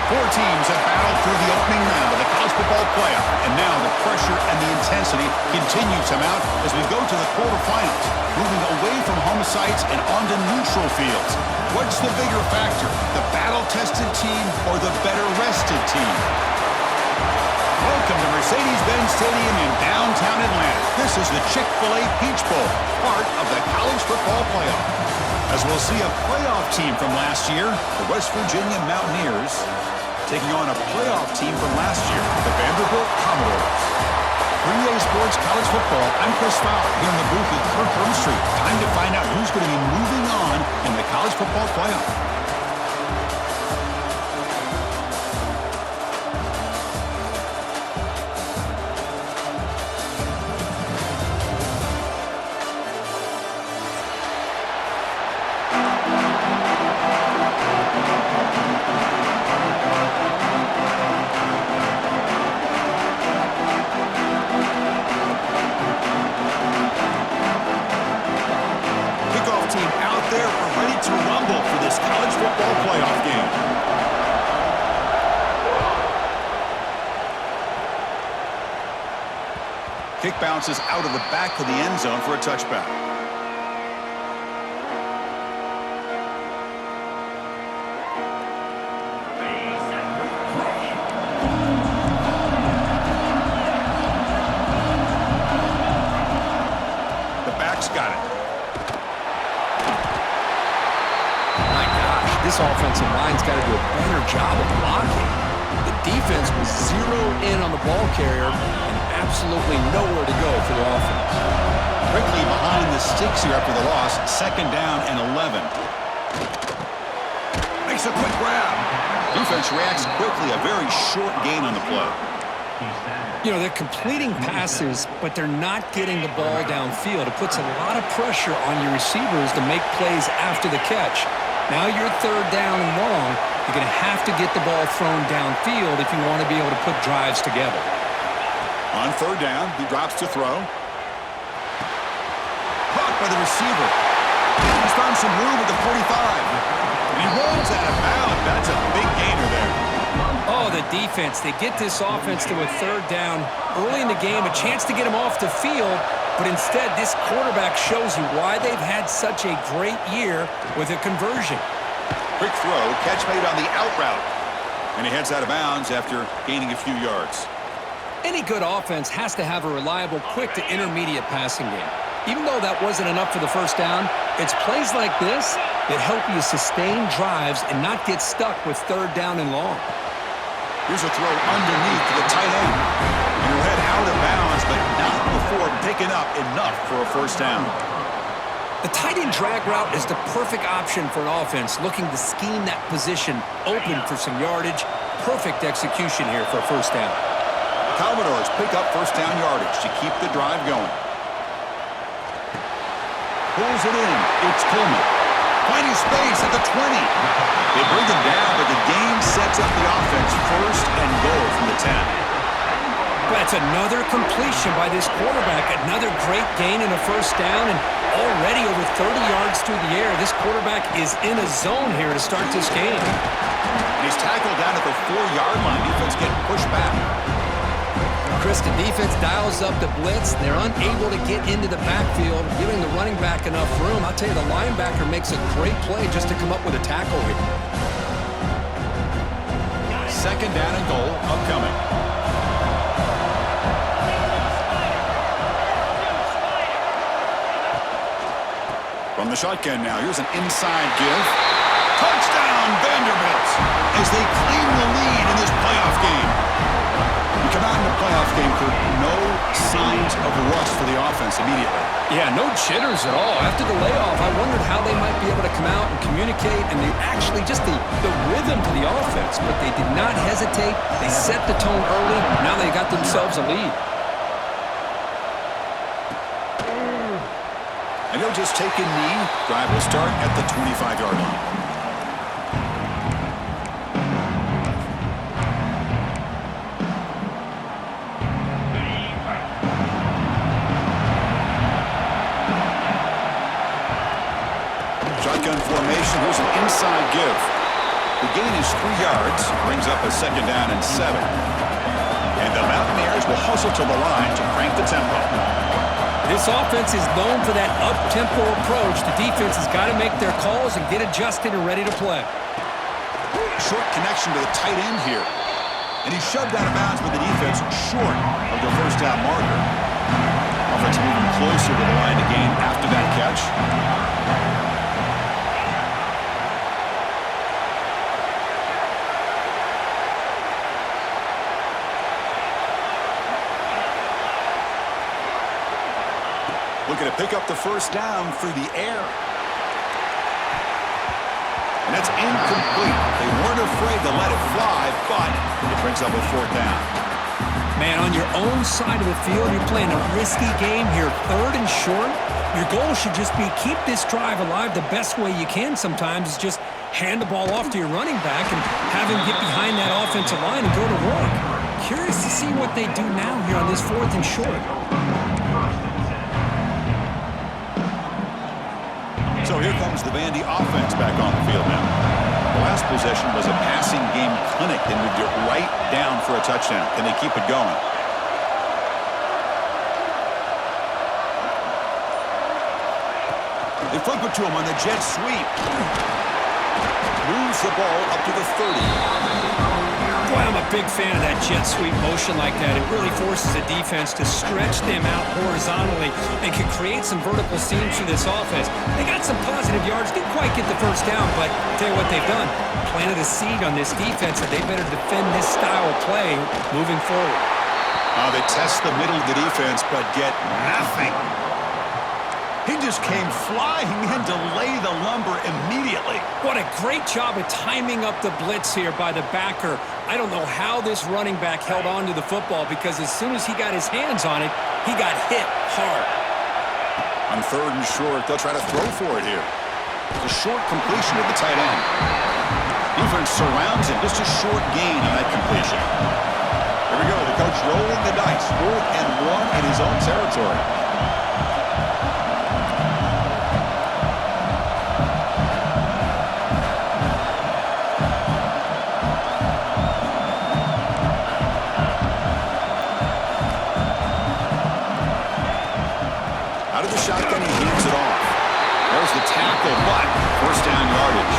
Four teams have battled through the opening round of the college football playoff, and now the pressure and the intensity continue to mount as we go to the quarterfinals, moving away from home sites and onto neutral fields. What's the bigger factor, the battle-tested team or the better-rested team? Welcome to Mercedes-Benz Stadium in downtown Atlanta. This is the Chick-fil-A Peach Bowl, part of the college football playoff. As we'll see a playoff team from last year, the West Virginia Mountaineers, taking on a playoff team from last year, the Vanderbilt Commodores. For EA Sports College Football, I'm Chris Fowler here in the booth with Kirk Herbstreit. Time to find out who's going to be moving on in the college football playoff. Kick bounces out of the back of the end zone for a touchback. The back's got it. My gosh, this offensive line's got to do a better job of blocking. The defense was zeroed in on the ball carrier and absolutely nowhere to go for the offense. Quickly behind the sticks here after the loss. Second down and 11. Makes a quick grab. Defense reacts quickly. A very short gain on the play. You know, they're completing passes, but they're not getting the ball downfield. It puts a lot of pressure on your receivers to make plays after the catch. Now you're third down and long. You're going to have to get the ball thrown downfield if you want to be able to put drives together. On third down, he drops to throw. Caught by the receiver. He's found some room at the 45. And he rolls out of bounds. That's a big gainer there. Oh, the defense. They get this offense to a third down early in the game, a chance to get him off the field. But instead, this quarterback shows you why they've had such a great year with a conversion. Quick throw, catch made on the out route. And he heads out of bounds after gaining a few yards. Any good offense has to have a reliable, quick to intermediate passing game. Even though that wasn't enough for the first down, it's plays like this that help you sustain drives and not get stuck with third down and long. Here's a throw underneath to the tight end. And he'll head out of bounds, but not before picking up enough for a first down. The tight end drag route is the perfect option for an offense looking to scheme that position open for some yardage. Perfect execution here for a first down. Commodores pick up first down yardage to keep the drive going. Pulls it in. It's Coleman. Finding space at the 20. They bring him down, but the gain sets up the offense first and goal from the 10. That's another completion by this quarterback. Another great gain in a first down, and already over 30 yards through the air. This quarterback is in a zone here to start this game. And he's tackled down at the 4-yard line. Defense getting pushed back. Chris, the defense dials up the blitz. They're unable to get into the backfield, giving the running back enough room. I'll tell you, the linebacker makes a great play just to come up with a tackle here. Second down and goal upcoming. From the shotgun now, here's an inside give. Touchdown, Vanderbilt, as they claim the lead in this playoff game. You come out in the playoff game for no signs of rust for the offense immediately. Yeah, no jitters at all. After the layoff, I wondered how they might be able to come out and communicate, and they actually just the rhythm to the offense, but they did not hesitate. They set the tone early. Now they got themselves a lead. And he'll just take a knee. Drive will start at the 25-yard line. Shotgun formation. Here's an inside give. The gain is 3 yards, brings up a 2nd down and 7. And the Mountaineers will hustle to the line to crank the tempo. This offense is known for that up-tempo approach. The defense has got to make their calls and get adjusted and ready to play. Short connection to the tight end here. And he shoved out of bounds with the defense short of the first down marker. Offense moving closer to the line to gain after that catch. Looking to pick up the first down through the air. And that's incomplete. They weren't afraid to let it fly, but it brings up a 4th down. Man, on your own side of the field, you're playing a risky game here. 3rd and short. Your goal should just be keep this drive alive the best way you can sometimes is just hand the ball off to your running back and have him get behind that offensive line and go to work. Curious to see what they do now here on this 4th and short. So here comes the Vandy offense back on the field now. The last possession was a passing game clinic. They moved it right down for a touchdown. Can they keep it going? They flip it to him on the jet sweep. Moves the ball up to the 30. Boy, I'm a big fan of that jet sweep motion like that. It really forces the defense to stretch them out horizontally and can create some vertical seams for this offense. They got some positive yards, didn't quite get the first down, but I'll tell you what they've done. Planted a seed on this defense that they better defend this style of play moving forward. They test the middle of the defense, but get nothing. He just came flying in to lay the lumber immediately. What a great job of timing up the blitz here by the backer. I don't know how this running back held on to the football because as soon as he got his hands on it, he got hit hard. On 3rd and short, they'll try to throw for it here. It's a short completion to the tight end. Defense surrounds him, just a short gain on that completion. Here we go, the coach rolling the dice. 4th and 1 in his own territory. Out of the shotgun, he hands it off. There's the tackle, but first down yardage.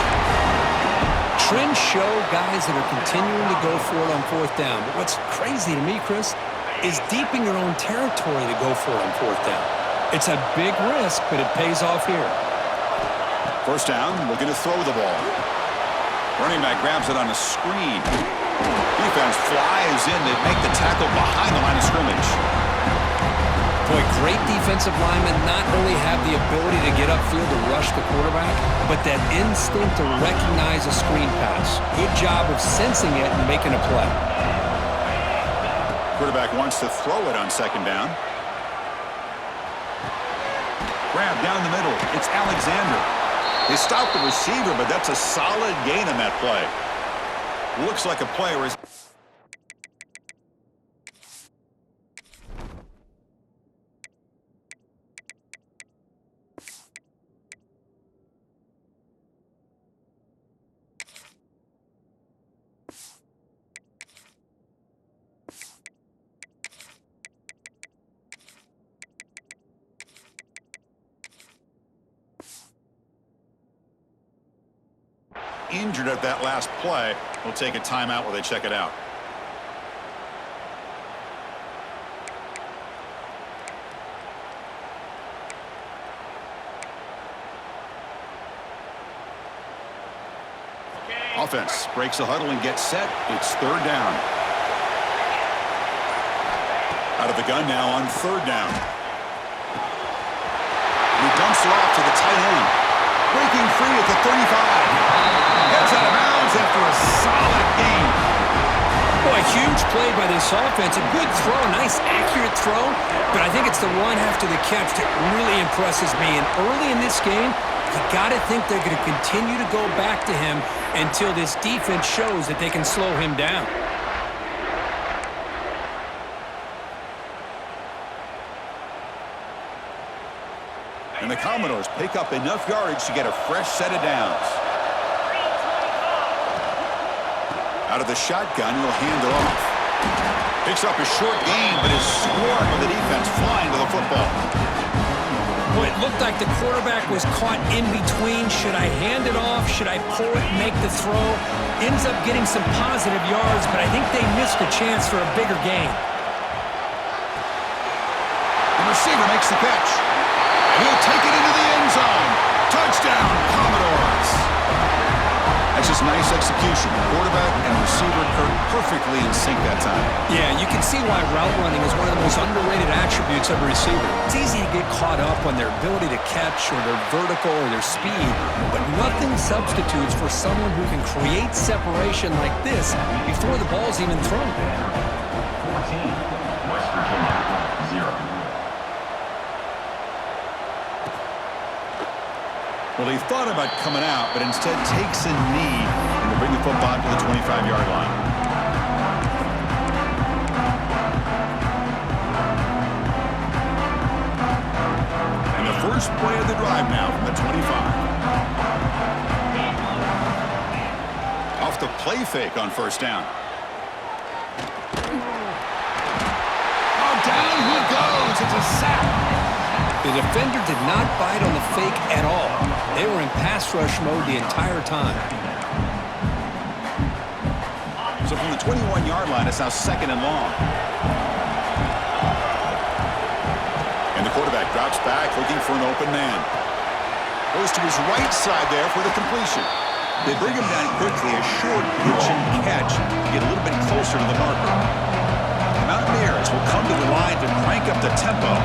Trends show guys that are continuing to go for it on 4th down. But what's crazy to me, Chris, is deep in your own territory to go for it on 4th down. It's a big risk, but it pays off here. First down, looking to throw the ball. Running back grabs it on a screen. Defense flies in to make the tackle behind the line of scrimmage. Boy, great defensive linemen not only have the ability to get upfield to rush the quarterback, but that instinct to recognize a screen pass. Good job of sensing it and making a play. Quarterback wants to throw it on 2nd down. Grab down the middle. It's Alexander. They stopped the receiver, but that's a solid gain on that play. Looks like a player is... injured at that last play. We'll take a timeout while they check it out. Offense breaks the huddle and gets set. It's 3rd down. Out of the gun now on 3rd down. And he dumps it off to the tight end. Breaking free at the 35. Gets out of bounds after a solid gain. Boy, huge play by this offense. A good throw, a nice accurate throw, but I think it's the run after the catch that really impresses me. And early in this game, you got to think they're going to continue to go back to him until this defense shows that they can slow him down. And the Commodores pick up enough yardage to get a fresh set of downs. Out of the shotgun, he'll hand it off. Picks up a short gain, but is swarmed with the defense flying to the football. Boy, it looked like the quarterback was caught in between. Should I hand it off? Should I pull it and make the throw? Ends up getting some positive yards, but I think they missed a chance for a bigger gain. The receiver makes the catch. And he'll take it into the end zone. Touchdown, Commodores. That's just nice execution. Quarterback and receiver perfectly in sync that time. Yeah, you can see why route running is one of the most underrated attributes of a receiver. It's easy to get caught up on their ability to catch or their vertical or their speed, but nothing substitutes for someone who can create separation like this before the ball's even thrown. 14, West Virginia, 0. Well, he thought about coming out, but instead takes a knee and to bring the football to the 25-yard line. And the first play of the drive now from the 25. Off the play fake on first down. Oh, down he goes. It's a sack. The defender did not bite on the fake at all. They were in pass rush mode the entire time. So from the 21-yard line, it's now second and long. And the quarterback drops back, looking for an open man. Goes to his right side there for the completion. They bring him down quickly, a short pitch and catch to get a little bit closer to the marker. The Mountaineers will come to the line to crank up the tempo.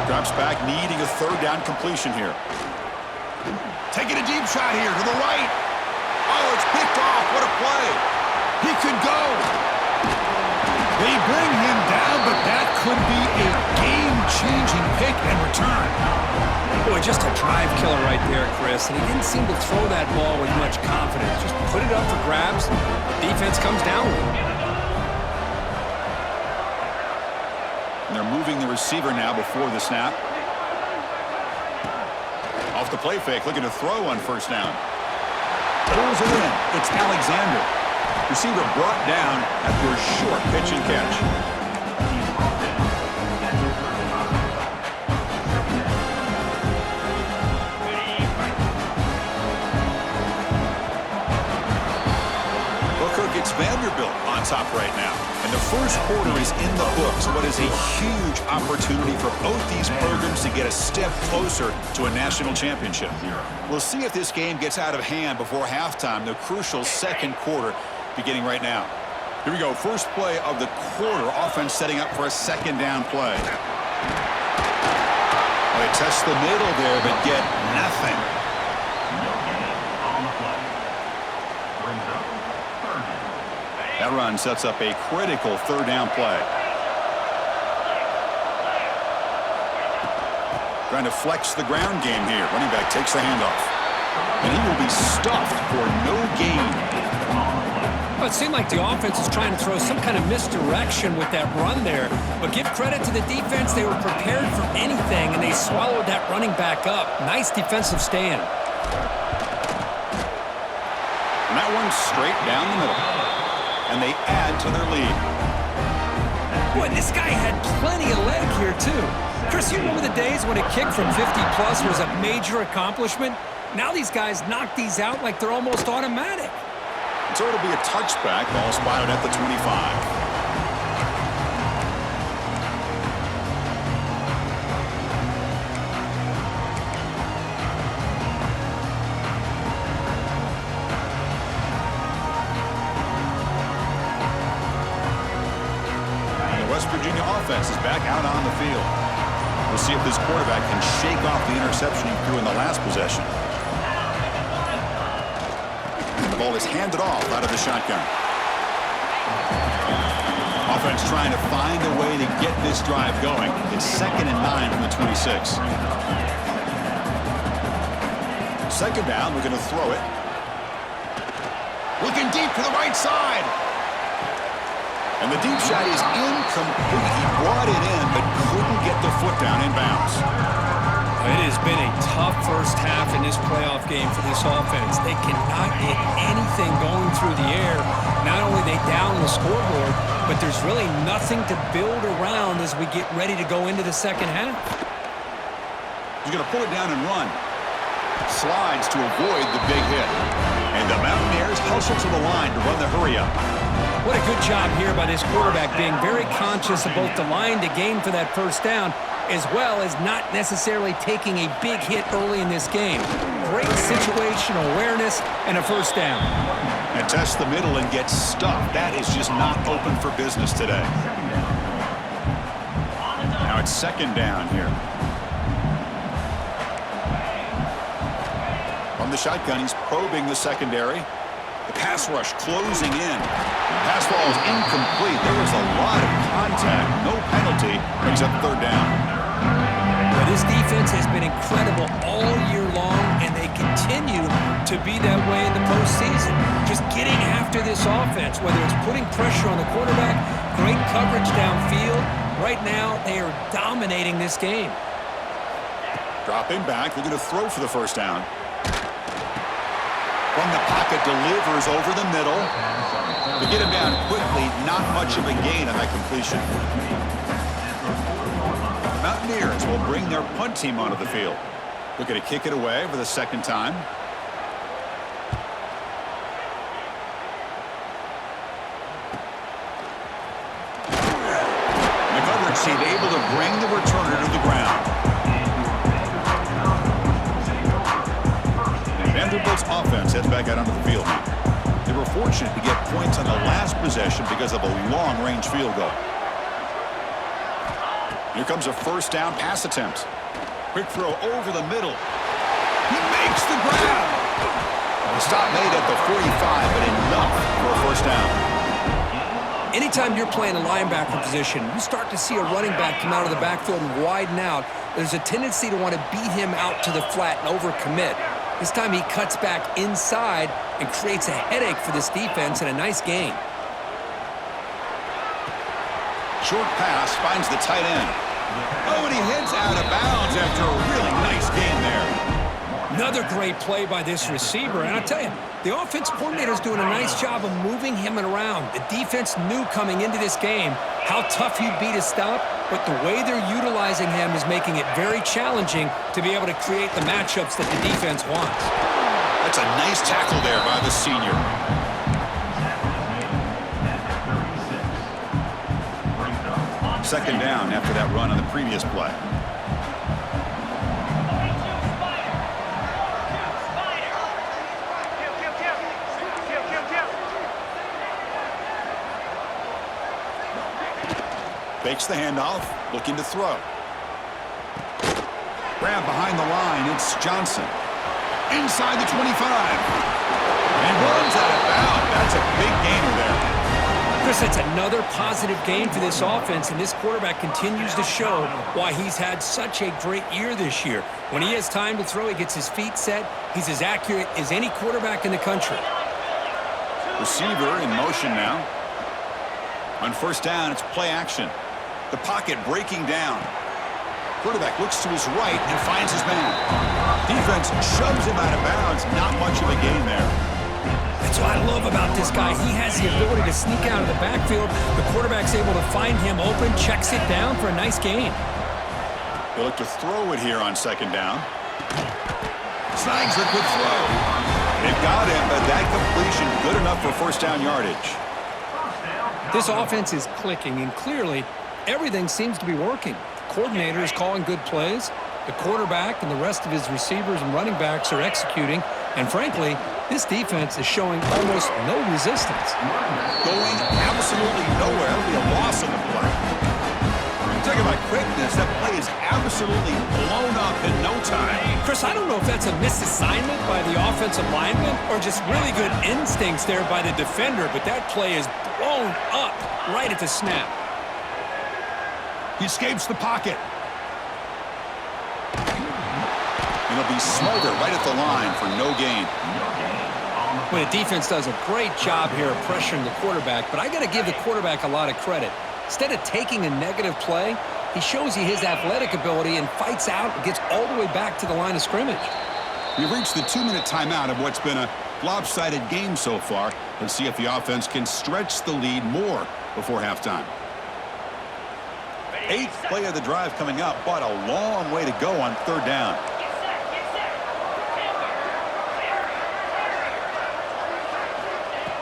Drops back, needing a third down completion here. Taking a deep shot here to the right. Oh, it's picked off. What a play. He could go. They bring him down, but that could be a game-changing pick and return. Boy, just a drive killer right there, Chris. And he didn't seem to throw that ball with much confidence. Just put it up for grabs. The defense comes down with it. And they're moving the receiver now before the snap. Off the play fake, looking to throw on first down. Pulls it in. It's Alexander. Receiver brought down after a short pitch and catch. It's Vanderbilt on top right now. And the first quarter is in the books. What is a huge opportunity for both these programs to get a step closer to a national championship. We'll see if this game gets out of hand before halftime, the crucial second quarter beginning right now. Here we go, first play of the quarter. Offense setting up for a second down play. Well, they test the middle there, but get nothing. That run sets up a critical third down play. Trying to flex the ground game here. Running back takes the handoff. And he will be stuffed for no gain. Well, it seemed like the offense was trying to throw some kind of misdirection with that run there. But give credit to the defense. They were prepared for anything, and they swallowed that running back up. Nice defensive stand. And that one's straight down the middle. And they add to their lead. Boy, this guy had plenty of leg here, too. Chris, you remember the days when a kick from 50-plus was a major accomplishment? Now these guys knock these out like they're almost automatic. So it'll be a touchback. Ball spotted at the 25. West Virginia offense is back out on the field. We'll see if this quarterback can shake off the interception he threw in the last possession. The ball is handed off out of the shotgun. Offense trying to find a way to get this drive going. It's 2nd and 9 from the 26. Second down, we're going to throw it. Looking deep to the right side. And the deep shot is incomplete. He brought it in, but couldn't get the foot down in bounds. It has been a tough first half in this playoff game for this offense. They cannot get anything going through the air. Not only are they down the scoreboard, but there's really nothing to build around as we get ready to go into the second half. He's going to pull it down and run. Slides to avoid the big hit. And the Mountaineers hustle to the line to run the hurry-up. What a good job here by this quarterback, being very conscious of both the line to gain for that first down, as well as not necessarily taking a big hit early in this game. Great situational awareness and a first down. And test the middle and get stuffed. That is just not open for business today. Now it's second down here. From the shotgun, he's probing the secondary. The pass rush closing in. Pass ball is incomplete. There was a lot of contact. No penalty. Brings up third down. But this defense has been incredible all year long, and they continue to be that way in the postseason. Just getting after this offense, whether it's putting pressure on the quarterback, great coverage downfield. Right now, they are dominating this game. Dropping back. They're going to throw for the first down. From the pocket, delivers over the middle. To get him down quickly, not much of a gain on that completion. Mountaineers will bring their punt team onto the field. Looking to kick it away for the second time. The coverage team able to bring the returner to the ground. Vanderbilt's offense heads back out onto the field now. They were fortunate to get points on the last possession because of a long-range field goal. Here comes a first down pass attempt. Quick throw over the middle. He makes the grab. The stop made at the 45, but enough for a first down. Anytime you're playing a linebacker position, you start to see a running back come out of the backfield and widen out. There's a tendency to want to beat him out to the flat and overcommit. This time he cuts back inside and creates a headache for this defense and a nice gain. Short pass finds the tight end. Oh, and he heads out of bounds after a really nice game there. Another great play by this receiver. And I'll tell you, the offense coordinator is doing a nice job of moving him around. The defense knew coming into this game how tough he'd be to stop, but the way they're utilizing him is making it very challenging to be able to create the matchups that the defense wants. That's a nice tackle there by the senior. Second down after that run on the previous play. Fakes the handoff, looking to throw. Grab behind the line, it's Johnson. Inside the 25. And runs out of bounds. That's a big gainer there. Chris, it's another positive game for this offense, and this quarterback continues to show why he's had such a great year this year. When he has time to throw, he gets his feet set. He's as accurate as any quarterback in the country. Receiver in motion now. On first down, it's play action. The pocket breaking down. Quarterback looks to his right and finds his man. Defense shoves him out of bounds. Not much of a gain there. That's what I love about this guy. He has the ability to sneak out of the backfield. The quarterback's able to find him open, checks it down for a nice gain. They look to throw it here on second down. Snags a good throw. They've got him, but that completion good enough for first down yardage. This offense is clicking, and clearly everything seems to be working. The coordinator is calling good plays. The quarterback and the rest of his receivers and running backs are executing. And frankly, this defense is showing almost no resistance. Going absolutely nowhere. That'll be a loss on the play. Talking about quickness, that play is absolutely blown up in no time. Chris, I don't know if that's a misassignment by the offensive lineman or just really good instincts there by the defender, but that play is blown up right at the snap. He escapes the pocket. And he'll be smothered right at the line for no gain. Well, the defense does a great job here of pressuring the quarterback, but I got to give the quarterback a lot of credit. Instead of taking a negative play, He shows you his athletic ability and fights out and gets all the way back to the line of scrimmage. We've reached the 2-minute timeout of what's been a lopsided game so far. Let's see if the offense can stretch the lead more before halftime. 8th play of the drive coming up, but a long way to go on 3rd down.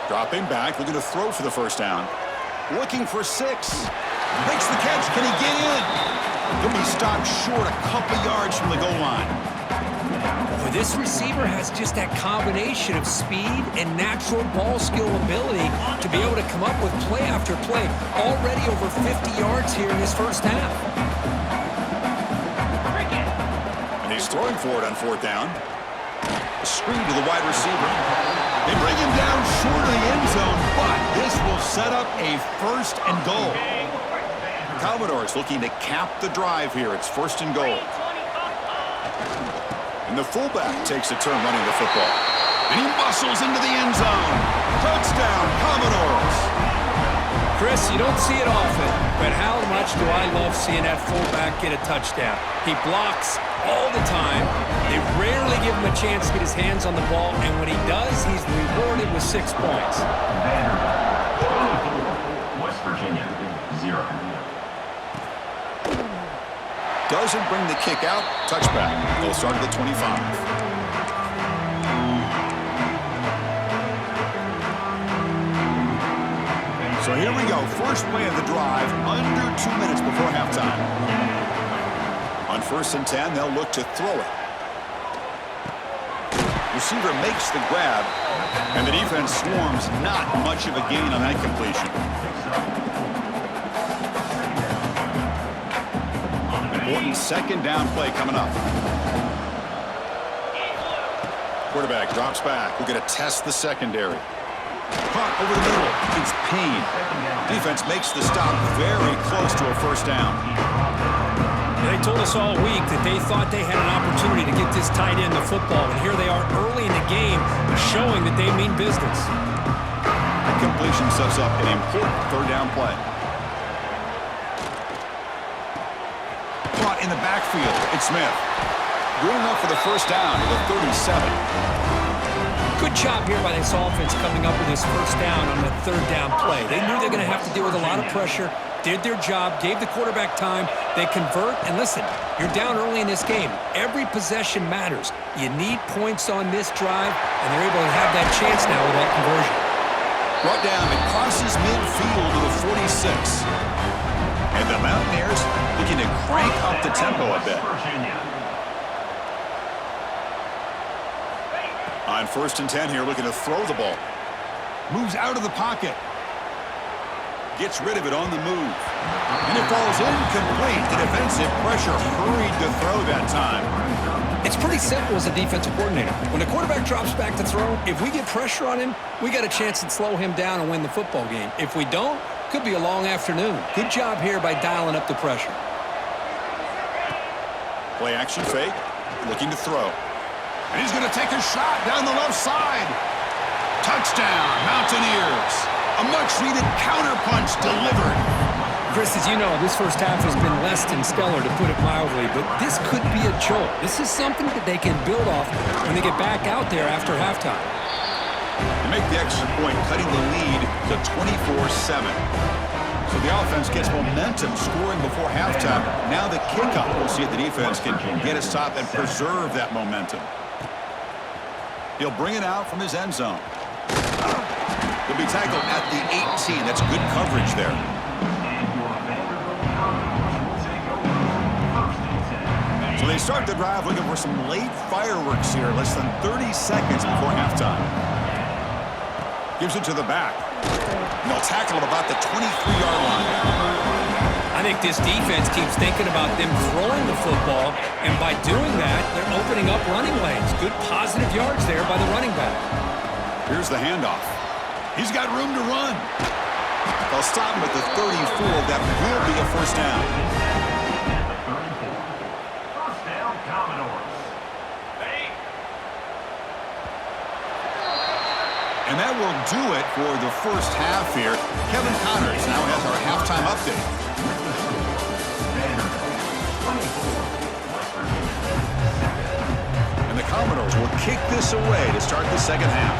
Dropping back, looking to throw for the 1st down. Looking for 6. Makes the catch. Can he get in? He'll be stopped short a couple yards from the goal line. Boy, this receiver has just that combination of speed and natural ball skill ability to be able to come up with play after play. Already over 50 yards here in this 1st half. And he's throwing for it on 4th down. A screen to the wide receiver. They bring him down short of the end zone, but this will set up a 1st and goal. Commodores looking to cap the drive here. It's 1st and goal. And the fullback takes a turn running the football. And he muscles into the end zone. Touchdown, Commodores. Chris, you don't see it often, but how much do I love seeing that fullback get a touchdown. He blocks all the time. They rarely give him a chance to get his hands on the ball, and when he does, he's rewarded with 6 points. West Virginia, 0. Doesn't bring the kick out. Touchback. They'll start at the 25. So here we go. First play of the drive, under 2 minutes before halftime. On 1st and 10, they'll look to throw it. Receiver makes the grab, and the defense swarms. Not much of a gain on that completion. Important 2nd down play coming up. Quarterback drops back. We're going to test the secondary. Caught over the middle. It's Payne. Defense makes the stop very close to a 1st down. They told us all week that they thought they had an opportunity to get this tight end the football, and here they are early in the game showing that they mean business. That completion sets up an important 3rd down play. Caught in the backfield. It's Smith. Going up for the 1st down to the 37. Good job here by this offense coming up with this 1st down on the 3rd down play. They knew they were going to have to deal with a lot of pressure, did their job, gave the quarterback time. They convert, and listen, you're down early in this game. Every possession matters. You need points on this drive, and they're able to have that chance now with that conversion. Brought down, it crosses midfield to the 46. And the Mountaineers looking to crank up the tempo a bit. On 1st and 10 here, looking to throw the ball. Moves out of the pocket. Gets rid of it on the move. And it falls incomplete. The defensive pressure hurried to throw that time. It's pretty simple as a defensive coordinator. When the quarterback drops back to throw, if we get pressure on him, we got a chance to slow him down and win the football game. If we don't, could be a long afternoon. Good job here by dialing up the pressure. Play action fake. Looking to throw. And he's going to take a shot down the left side. Touchdown, Mountaineers. A much-needed counterpunch delivered. Chris, as you know, this 1st half has been less than stellar, to put it mildly, but this could be a jolt. This is something that they can build off when they get back out there after halftime. They make the extra point, cutting the lead to 24-7. So the offense gets momentum, scoring before halftime. Now the kickoff. We'll see if the defense can get a stop and preserve that momentum. He'll bring it out from his end zone. He'll be tackled at the 18. That's good coverage there. So they start the drive looking for some late fireworks here, less than 30 seconds before halftime. Gives it to the back. And they'll tackle him about the 23-yard line. I think this defense keeps thinking about them throwing the football, and by doing that, they're opening up running lanes. Good positive yards there by the running back. Here's the handoff. He's got room to run. They'll stop him at the 34. That will be a 1st down. First down, Commodores. And that will do it for the 1st half here. Kevin Connors now has our halftime update. kick this away to start the second half.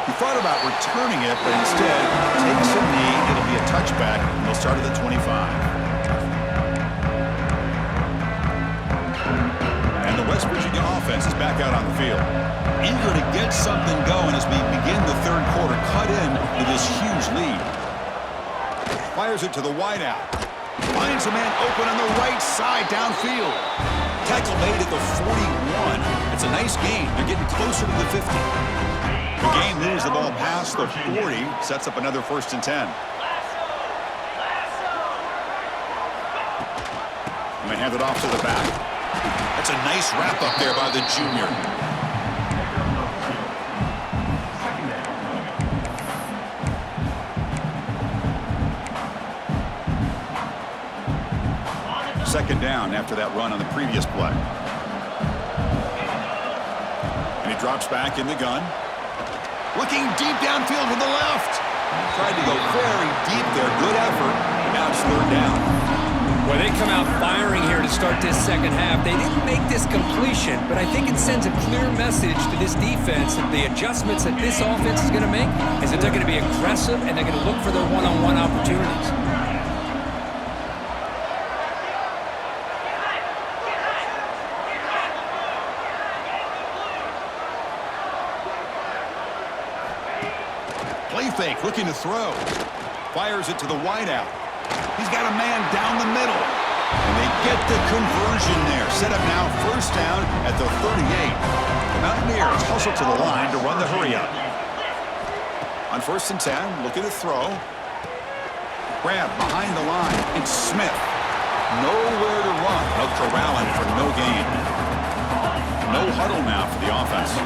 He thought about returning it, but instead takes a knee. It'll be a touchback, and they'll start at the 25. And the West Virginia offense is back out on the field. Eager to get something going as we begin the third quarter. Cut in to this huge lead. Fires it to the wideout. Finds a man open on the right side downfield. Tackle made at the 41. It's a nice gain. They're getting closer to the 50. The game moves the ball past the 40, sets up another 1st and 10. And they hand it off to the back. That's a nice wrap up there by the junior. Second down after that run on the previous play. And he drops back in the gun. Looking deep downfield to the left. Tried to go very deep there. Good effort. And now it's 3rd down. Well, they come out firing here to start this second half. They didn't make this completion, but I think it sends a clear message to this defense that the adjustments that this offense is going to make is that they're going to be aggressive and they're going to look for their one-on-one opportunities. Play fake, looking to throw. Fires it to the wideout. He's got a man down the middle. And they get the conversion there. Set up now 1st down at the 38. The Mountaineers hustle to the line to run the hurry up. On 1st and 10, looking to throw. Grab behind the line. It's Smith. Nowhere to run. They'll corral him for no gain. No huddle now for the offense.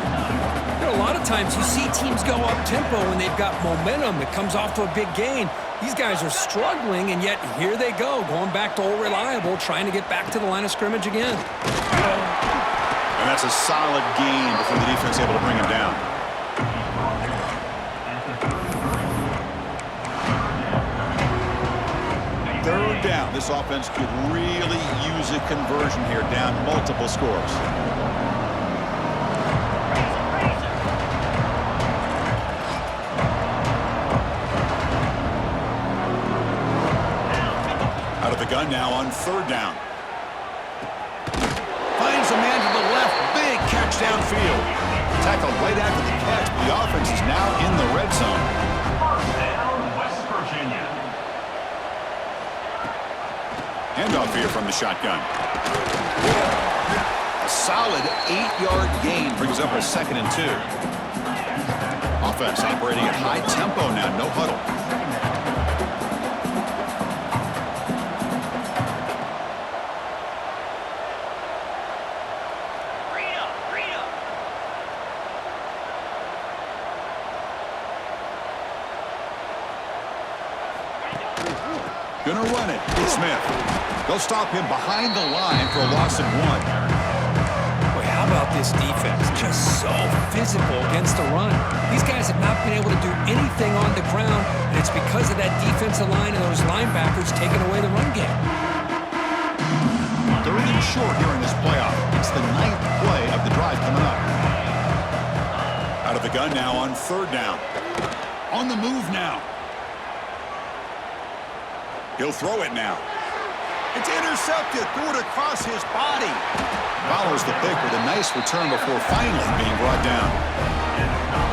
A lot of times you see teams go up-tempo when they've got momentum that comes off to a big gain. These guys are struggling, and yet here they go, going back to old reliable, trying to get back to the line of scrimmage again. And that's a solid gain before the defense able to bring him down. Third down. This offense could really use a conversion here, down multiple scores. Out of the gun now on 3rd down. Finds a man to the left. Big catch downfield. Tackled right after the catch. The offense is now in the red zone. 1st down, West Virginia. Handoff here from the shotgun. A solid 8-yard gain brings up a 2nd and 2. Offense operating at high tempo now. No huddle. Gonna run it. It's Smith. They'll stop him behind the line for a loss of 1. Boy, how about this defense? Just so physical against the run. These guys have not been able to do anything on the ground, and it's because of that defensive line and those linebackers taking away the run game. 3rd and short here in this playoff. It's the 9th play of the drive coming up. Out of the gun now on 3rd down. On the move now. He'll throw it now. It's intercepted. Threw it across his body. Follows the pick with a nice return before finally being brought down.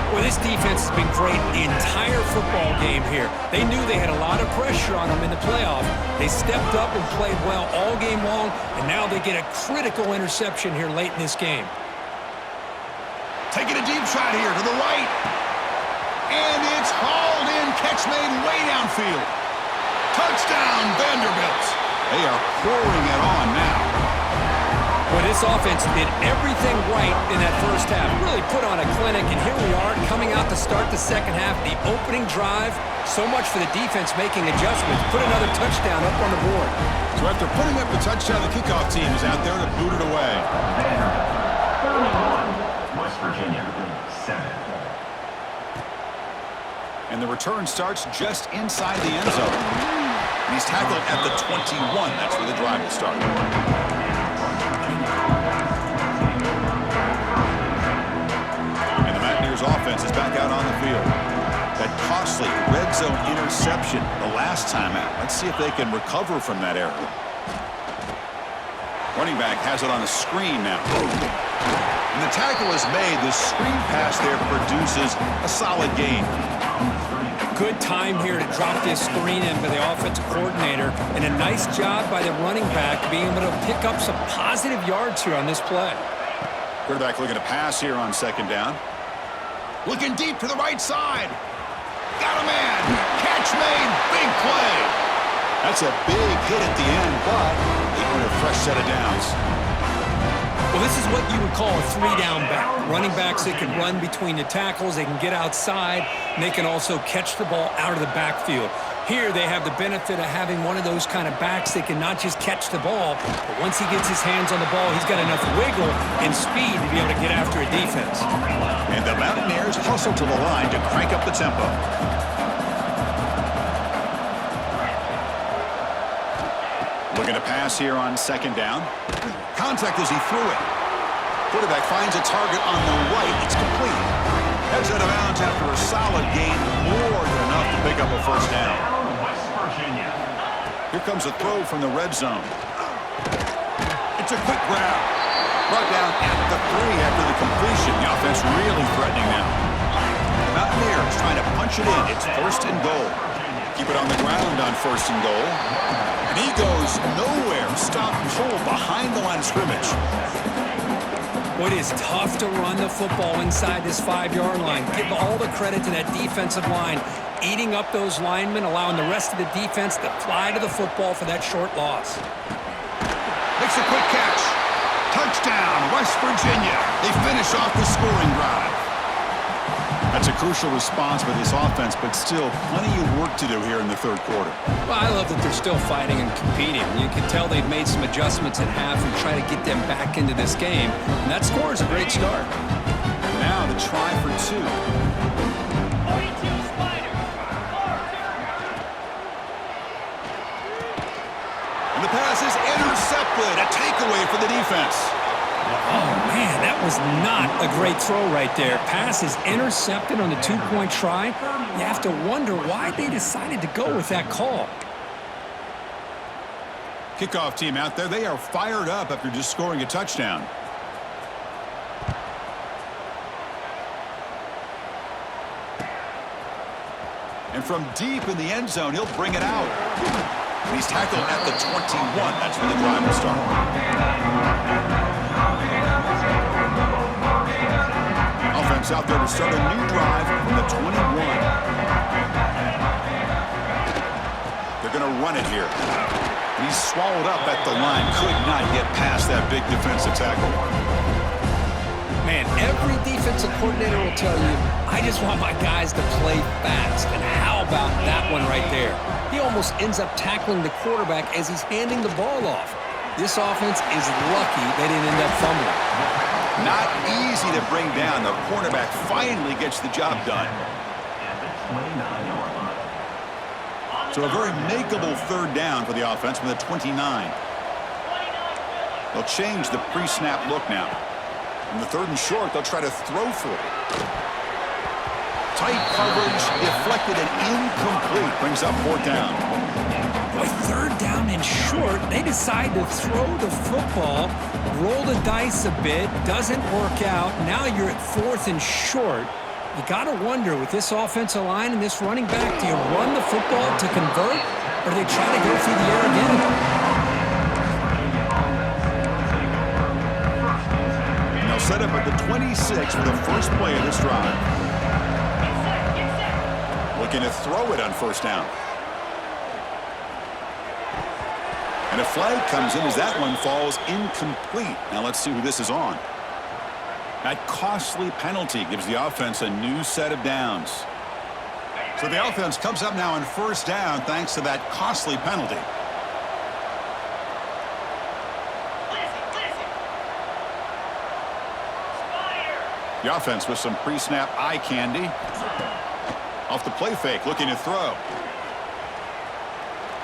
Well, this defense has been great the entire football game here. They knew they had a lot of pressure on them in the playoff. They stepped up and played well all game long, and now they get a critical interception here late in this game. Taking a deep shot here to the right. And it's hauled in. Catch made way downfield. Touchdown, Vanderbilt. They are pouring it on now. Well, this offense did everything right in that first half. Really put on a clinic, and here we are coming out to start the second half. The opening drive, so much for the defense making adjustments. Put another touchdown up on the board. So after putting up the touchdown, the kickoff team is out there to boot it away. Vanderbilt 31, West Virginia 7. And the return starts just inside the end zone. And he's tackled at the 21. That's where the drive will start. And the Mountaineers offense is back out on the field. That costly red zone interception the last time out. Let's see if they can recover from that error. Running back has it on a screen now. And the tackle is made. The screen pass there produces a solid gain. Good time here to drop this screen in by the offensive coordinator, and a nice job by the running back being able to pick up some positive yards here on this play. Quarterback looking to pass here on second down. Looking deep to the right side. Got a man. Catch made. Big play. That's a big hit at the end, but they earn a fresh set of downs. Well, this is what you would call a three-down back. Running backs that can run between the tackles, they can get outside, and they can also catch the ball out of the backfield. Here they have the benefit of having one of those kind of backs that can not just catch the ball, but once he gets his hands on the ball, he's got enough wiggle and speed to be able to get after a defense. And the Mountaineers hustle to the line to crank up the tempo. Looking to pass here on second down. Contact as he threw it. Quarterback finds a target on the right. It's complete. Heads out of bounds after a solid gain, more than enough to pick up a first down. West Virginia. Here comes a throw from the red zone. It's a quick grab. Brought down at the 3 after the completion. The offense really threatening now. The Mountaineers trying to punch it in. It's first and goal. Keep it on the ground on first and goal. And he goes nowhere. Stop pull behind the line of scrimmage. Boy, it is tough to run the football inside this 5-yard line. Give all the credit to that defensive line, eating up those linemen, allowing the rest of the defense to fly to the football for that short loss. Makes a quick catch. Touchdown, West Virginia. They finish off the scoring drive. That's a crucial response by this offense, but still plenty of work to do here in the third quarter. Well, I love that they're still fighting and competing. You can tell they've made some adjustments at half and try to get them back into this game. And that score is a great start. Now the try for 2. And the pass is intercepted. A takeaway for the defense. Oh, man, that was not a great throw right there. Pass is intercepted on the 2-point try. You have to wonder why they decided to go with that call. Kickoff team out there. They are fired up after just scoring a touchdown. And from deep in the end zone, he'll bring it out. He's tackled at the 21. That's where the drive will start. Offense out there to start a new drive from the 21. They're going to run it here. And he's swallowed up at the line. Could not get past that big defensive tackle. Man, every defensive coordinator will tell you, I just want my guys to play fast. And how about that one right there? He almost ends up tackling the quarterback as he's handing the ball off. This offense is lucky they didn't end up fumbling. Not easy to bring down. The cornerback finally gets the job done. So a very makeable third down for the offense from the 29. They'll change the pre-snap look now. In the third and short, they'll try to throw for it. Tight coverage, deflected and incomplete. Brings up fourth down. Boy, third down and short, they decide to throw the football, roll the dice a bit, doesn't work out. Now you're at fourth and short. You got to wonder, with this offensive line and this running back, do you run the football to convert, or do they try to go through the air again? And they'll set up at the 26 for the first play of this drive. Looking to throw it on first down. And a flag comes in as that one falls incomplete. Now let's see who this is on. That costly penalty gives the offense a new set of downs. So the offense comes up now on first down thanks to that costly penalty. The offense with some pre-snap eye candy. Off the play fake, looking to throw.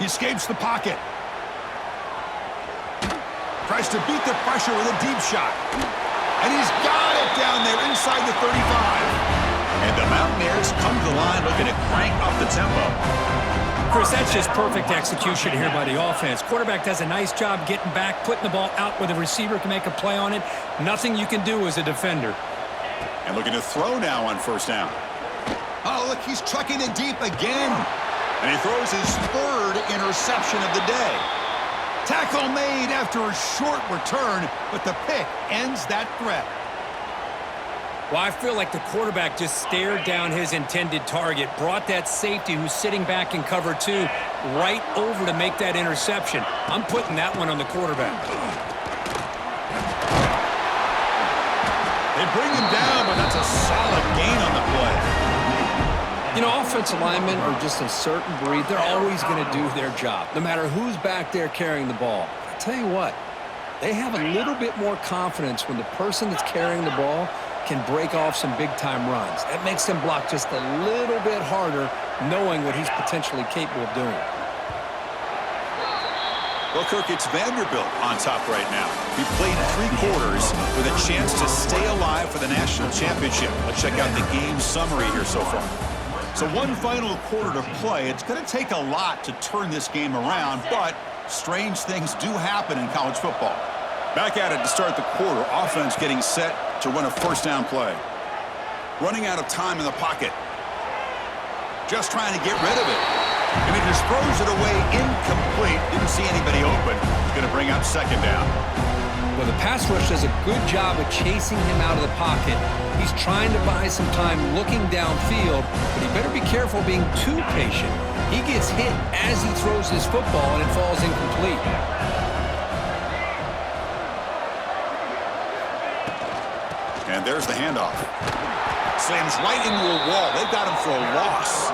He escapes the pocket. Tries to beat the pressure with a deep shot. And he's got it down there inside the 35. And the Mountaineers come to the line looking to crank up the tempo. Chris, that's just perfect execution here by the offense. Quarterback does a nice job getting back, putting the ball out where the receiver can make a play on it. Nothing you can do as a defender. And looking to throw now on first down. Oh, look, he's trucking it deep again. And he throws his third interception of the day. Tackle made after a short return, but the pick ends that threat. Well, I feel like the quarterback just stared down his intended target, brought that safety who's sitting back in cover two right over to make that interception. I'm putting that one on the quarterback. They bring him down, but that's a solid gain on the play. You know, offensive linemen are just a certain breed. They're always going to do their job, no matter who's back there carrying the ball. I tell you what, they have a little bit more confidence when the person that's carrying the ball can break off some big-time runs. That makes them block just a little bit harder, knowing what he's potentially capable of doing. Well, Kirk, it's Vanderbilt on top right now. He played 3 quarters with a chance to stay alive for the national championship. Let's check out the game summary here so far. So one final quarter to play. It's going to take a lot to turn this game around, but strange things do happen in college football. Back at it to start the quarter. Offense getting set to run a first down play. Running out of time in the pocket. Just trying to get rid of it. And he just throws it away incomplete. Didn't see anybody open. He's going to bring up second down. Well, the pass rush does a good job of chasing him out of the pocket. He's trying to buy some time looking downfield, but he better be careful being too patient. He gets hit as he throws his football, and it falls incomplete. And there's the handoff. Slams right into a wall. They've got him for a loss.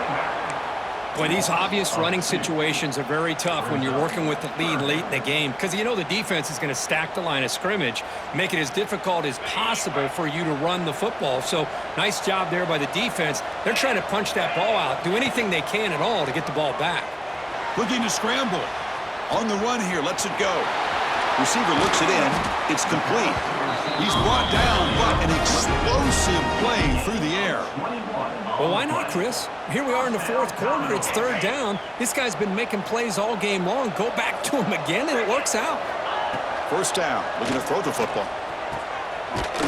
Boy, these obvious running situations are very tough when you're working with the lead late in the game because you know the defense is going to stack the line of scrimmage, make it as difficult as possible for you to run the football. So nice job there by the defense. They're trying to punch that ball out, do anything they can at all to get the ball back. Looking to scramble. On the run here, lets it go. Receiver looks it in. It's complete. He's brought down, but an explosive play through the air. Well, why not, Chris? Here we are in the fourth quarter. It's third down. This guy's been making plays all game long. Go back to him again, and it works out. First down. Looking to throw the football.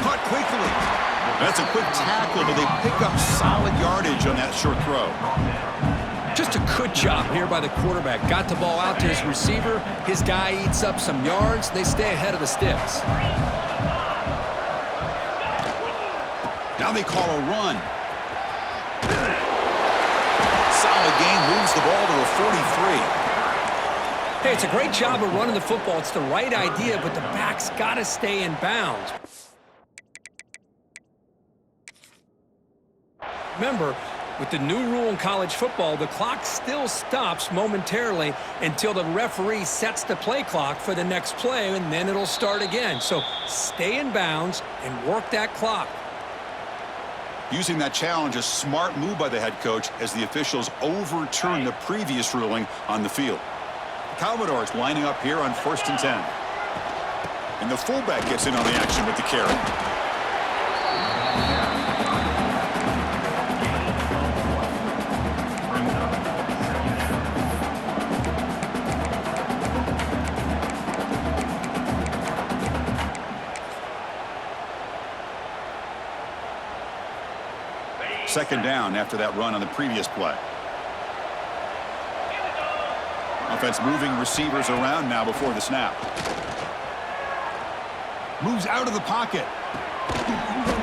Caught quickly. That's a quick tackle, but they pick up solid yardage on that short throw. Just a good job here by the quarterback. Got the ball out to his receiver. His guy eats up some yards. They stay ahead of the sticks. Now they call a run. Solid gain, moves the ball to a 43. Hey, it's a great job of running the football. It's the right idea, but the back's got to stay in bounds. Remember, with the new rule in college football, the clock still stops momentarily until the referee sets the play clock for the next play, and then it'll start again. So stay in bounds and work that clock. Using that challenge, a smart move by the head coach as the officials overturn the previous ruling on the field. The Commodores lining up here on 1st and 10. And the fullback gets in on the action with the carry. Second down after that run on the previous play. Offense moving receivers around now before the snap. Moves out of the pocket.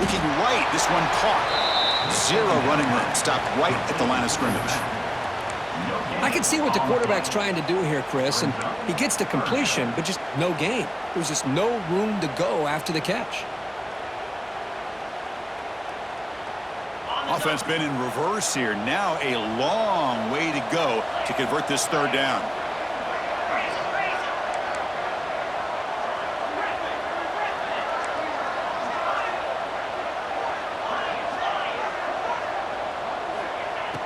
Looking right, this one caught. Zero running room. Stopped right at the line of scrimmage. I can see what the quarterback's trying to do here, Chris, and he gets the completion, but just no gain. There's just no room to go after the catch. Offense been in reverse here. Now a long way to go to convert this third down.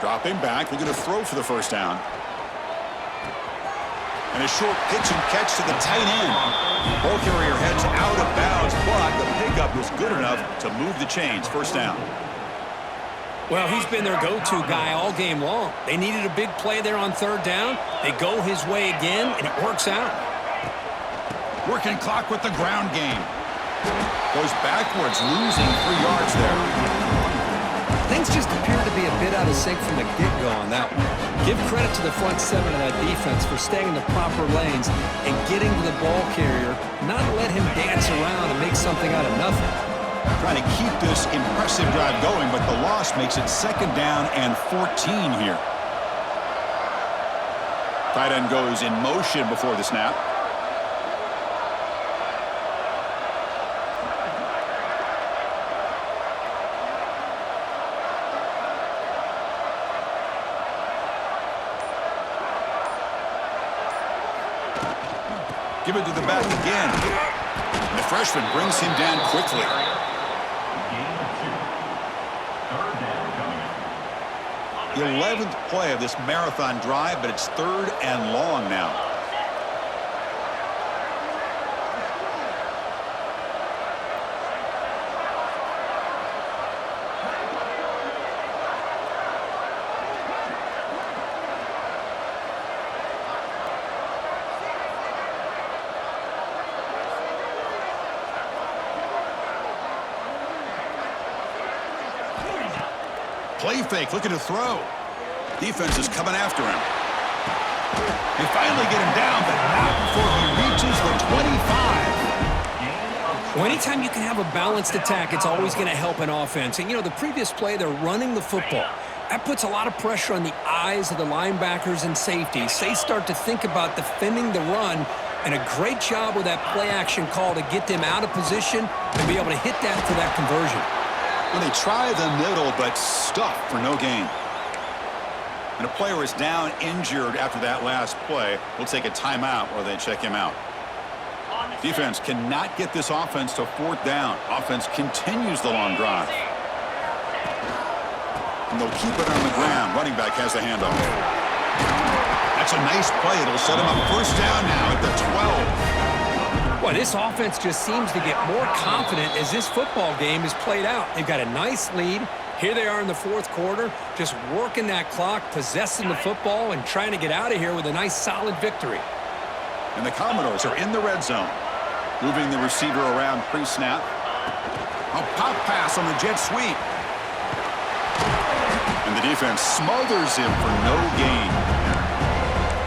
Dropping back, looking to throw for the first down. And a short pitch and catch to the tight end. Ball carrier heads out of bounds, but the pickup is good enough to move the chains. First down. Well, he's been their go-to guy all game long. They needed a big play there on third down. They go his way again, and it works out. Working clock with the ground game. Goes backwards, losing 3 yards there. Things just appear to be a bit out of sync from the get-go on that one. Give credit to the front seven of that defense for staying in the proper lanes and getting to the ball carrier, not let him dance around and make something out of nothing. Trying to keep this impressive drive going, but the loss makes it 2nd down and 14 here. Tight end goes in motion before the snap. Give it to the back again. And the freshman brings him down quickly. Gain of 2. 3rd down coming up. The 11th play of this marathon drive, but it's 3rd and long now. Play fake, looking to throw. Defense is coming after him. They finally get him down, but not before he reaches the 25. Well, anytime you can have a balanced attack, it's always going to help an offense. And, you know, the previous play, they're running the football. That puts a lot of pressure on the eyes of the linebackers and safeties. They start to think about defending the run, and a great job with that play-action call to get them out of position and be able to hit that for that conversion. When they try the middle, but stuff for no gain. And a player is down injured after that last play. We'll take a timeout while they check him out. Defense cannot get this offense to 4th down. Offense continues the long drive. And they'll keep it on the ground. Running back has the handoff. That's a nice play. It'll set him up 1st down now at the 12. Well, this offense just seems to get more confident as this football game is played out. They've got a nice lead. Here they are in the 4th quarter, just working that clock, possessing the football, and trying to get out of here with a nice, solid victory. And the Commodores are in the red zone. Moving the receiver around pre-snap. A pop pass on the jet sweep. And the defense smothers him for no gain.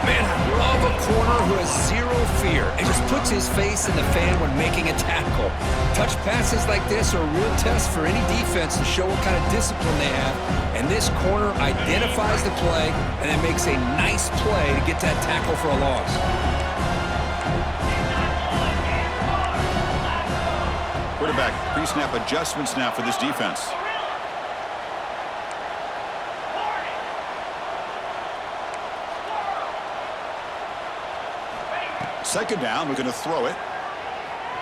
Man, I love a corner who has 0 fear and just puts his face in the fan when making a tackle. Touch passes like this are a real test for any defense to show what kind of discipline they have. And this corner identifies the play and then makes a nice play to get that tackle for a loss. Quarterback pre-snap adjustments now for this defense. Second down, we're going to throw it.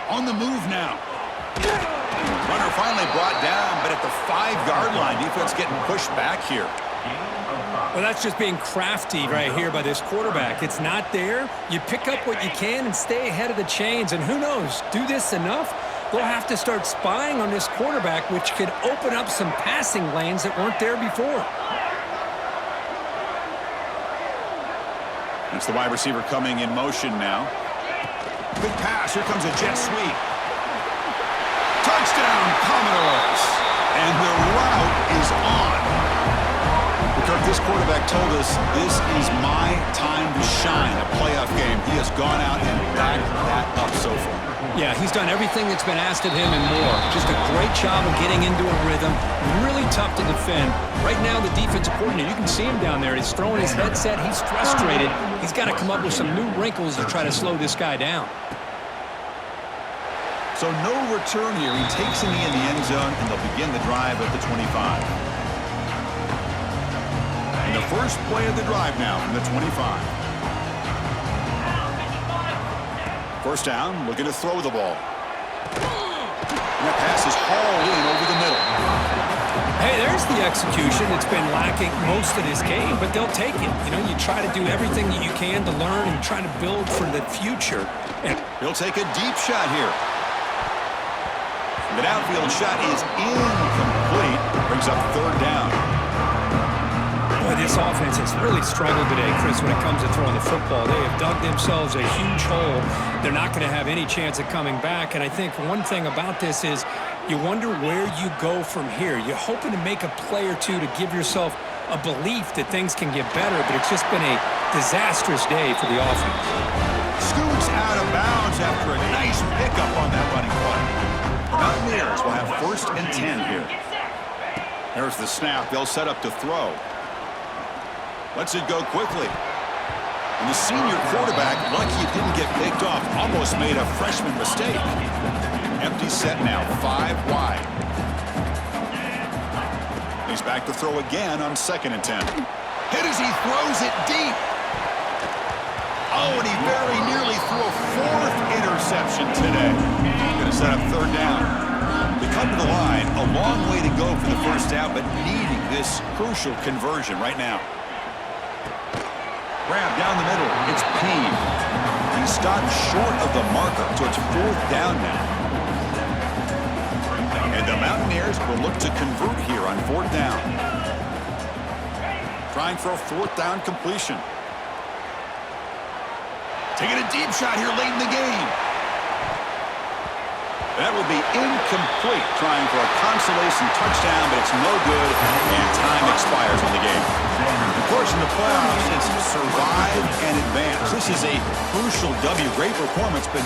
On the move now. Runner finally brought down, but at the 5-yard line, defense getting pushed back here. Well, that's just being crafty right here by this quarterback. It's not there. You pick up what you can and stay ahead of the chains. And who knows, do this enough, they'll have to start spying on this quarterback, which could open up some passing lanes that weren't there before. It's the wide receiver coming in motion now. Good pass. Here comes a jet sweep. Touchdown, Commodores. And the route is on. Because this quarterback told us this is my time to shine, a playoff game. He has gone out and backed that up so far. Yeah, he's done everything that's been asked of him and more. Just a great job of getting into a rhythm. Really tough to defend. Right now, the defensive coordinator, you can see him down there. He's throwing his headset. He's frustrated. He's got to come up with some new wrinkles to try to slow this guy down. So no return here. He takes a knee in the end zone, and they'll begin the drive at the 25. And the first play of the drive now from the 25. First down, looking to throw the ball. And that pass is hauled in over the middle. Hey, there's the execution that's been lacking most of this game, but they'll take it. You know, you try to do everything that you can to learn and try to build for the future. And he'll take a deep shot here. The downfield shot is incomplete. Brings up third down. boy, this offense has really struggled today, Chris, when it comes to throwing the football. They have dug themselves a huge hole. They're not going to have any chance of coming back. And I think one thing about this is you wonder where you go from here. You're hoping to make a play or two to give yourself a belief that things can get better, but it's just been a disastrous day for the offense. Scoots out of bounds after a nice pickup on that running play. Mountaineers will have 1st and 10 here. There's the snap. They'll set up to throw. Lets it go quickly. And the senior quarterback, lucky it didn't get picked off, almost made a freshman mistake. Empty set now, 5 wide. He's back to throw again on 2nd and 10. Hit as he throws it deep. Oh, and he very nearly threw a 4th interception today. Going to set up 3rd down. They come to the line, a long way to go for the 1st down, but needing this crucial conversion right now. Grab down the middle. It's Payne. He stopped short of the marker, so it's 4th down now. And the Mountaineers will look to convert here on 4th down. Trying for a 4th down completion. Taking a deep shot here late in the game. That will be incomplete, trying for a consolation touchdown, but it's no good, and time expires on the game. Of course, in the playoffs, it's survive and advance. This is a crucial W. Great performance, but